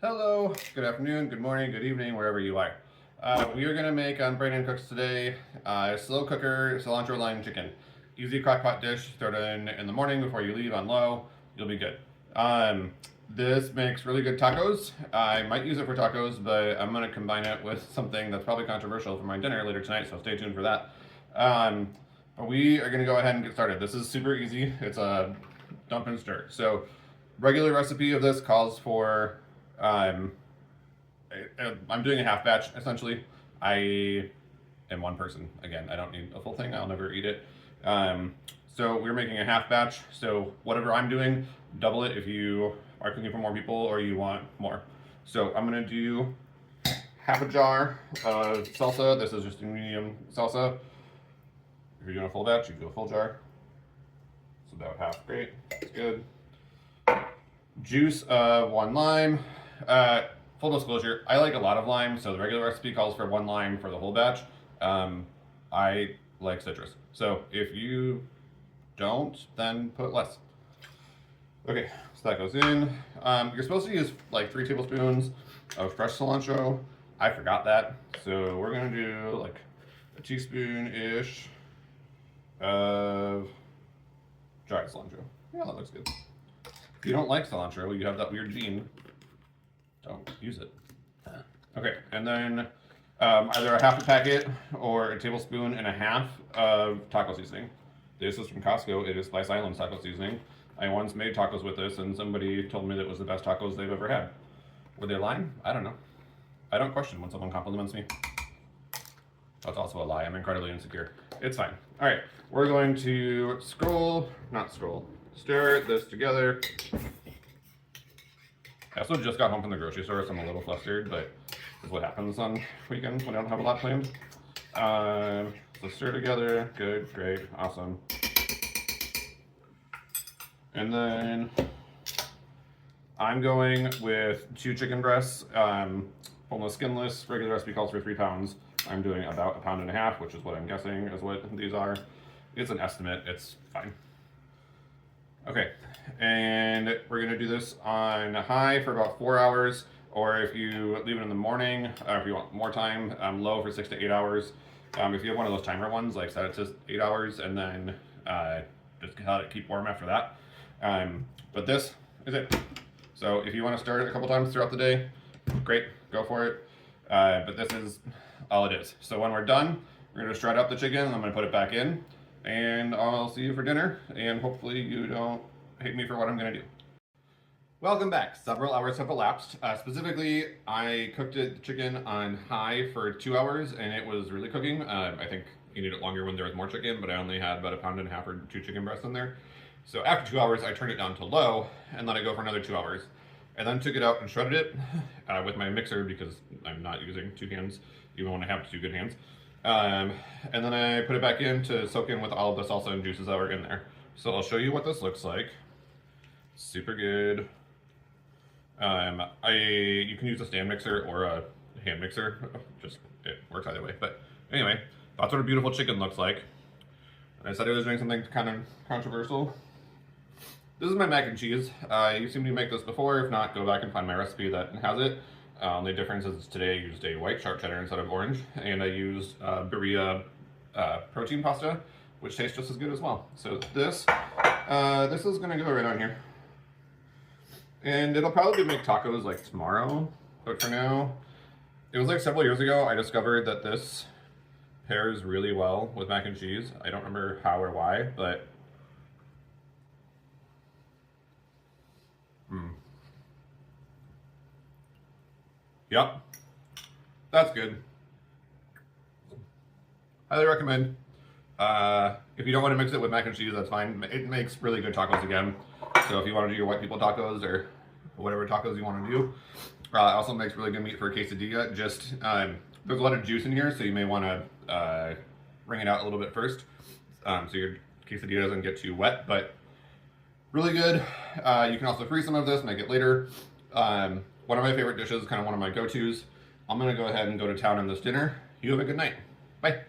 Hello, good afternoon, good morning, good evening, wherever you are. We are going to make on Brandon Cooks today slow cooker cilantro lime chicken. Easy crock pot dish, throw it in the morning before you leave on low, you'll be good. This makes really good tacos. I might use it for tacos, but I'm going to combine it with something that's probably controversial for my dinner later tonight, so stay tuned for that. But we are going to go ahead and get started. This is super easy. It's a dump and stir. So regular recipe of this calls for um, I'm doing a half batch essentially. I am one person. Again, I don't need a full thing. I'll never eat it. So we're making a half batch. So whatever I'm doing, double it if you are cooking for more people or you want more. So I'm gonna do half a jar of salsa. This is just a medium salsa. If you're doing a full batch, you do a full jar. It's about half. Great. That's good. Juice of 1 lime. Full disclosure, I like a lot of lime, so the regular recipe calls for 1 lime for the whole batch. I like citrus, so if you don't, then put less. Okay, so that goes in. You're supposed to use like 3 tablespoons of fresh cilantro. I forgot that, so we're gonna do like a teaspoon-ish of dried cilantro. Yeah, that looks good. If you don't like cilantro, you have that weird gene, don't use it. Okay, and then either a half a packet or a tablespoon and a half of taco seasoning. This is from Costco. It is Spice Island taco seasoning. I once made tacos with this, and somebody told me that it was the best tacos they've ever had. Were they lying? I don't know. I don't question when someone compliments me. That's also a lie. I'm incredibly insecure. It's fine. All right, we're going to stir this together. I also just got home from the grocery store, so I'm a little flustered, but that's what happens on weekends when I don't have a lot planned. So stir together. Good, great, awesome. And then I'm going with 2 chicken breasts, boneless, skinless. Regular recipe calls for 3 pounds. I'm doing about 1.5 pounds, which is what I'm guessing is what these are. It's an estimate, it's fine. Okay, and we're gonna do this on high for about 4 hours, or if you leave it in the morning, if you want more time, low for 6 to 8 hours. If you have one of those timer ones, like set it to 8 hours and then just let it keep warm after that. But this is it. So if you want to start it a couple times throughout the day, great, go for it. But this is all it is. So when we're done, we're gonna shred up the chicken and I'm gonna put it back in. And I'll see you for dinner, and hopefully you don't hate me for what I'm gonna do. Welcome back. Several hours have elapsed. Specifically, I cooked the chicken on high for 2 hours, and it was really cooking. I think you need it longer when there was more chicken, but I only had about 1.5 pounds or 2 chicken breasts in there. So after 2 hours, I turned it down to low, and let it go for another 2 hours. And then took it out and shredded it with my mixer because I'm not using 2 hands, even when I have 2 good hands. And then I put it back in to soak in with all of the salsa and juices that were in there. So I'll show you what this looks like. Super good. You can use a stand mixer or a hand mixer. Just, it works either way. But anyway, that's what a beautiful chicken looks like. I said I was doing something kind of controversial. This is my mac and cheese. You've seen me make this before. If not, go back and find my recipe that has it. The difference is today I used a white sharp cheddar instead of orange, and I used Berea protein pasta, which tastes just as good as well. So this is gonna go right on here. And it'll probably make tacos like tomorrow, but for now, it was like several years ago I discovered that this pairs really well with mac and cheese. I don't remember how or why, but yep, that's good. Highly recommend. If you don't want to mix it with mac and cheese, that's fine. It makes really good tacos again. So if you want to do your white people tacos or whatever tacos you want to do, it also makes really good meat for a quesadilla. Just there's a lot of juice in here, so you may want to wring it out a little bit first, so your quesadilla doesn't get too wet. But really good. You can also freeze some of this, make it later. One of my favorite dishes, kind of one of my go-tos. I'm gonna go ahead and go to town on this dinner. You have a good night. Bye.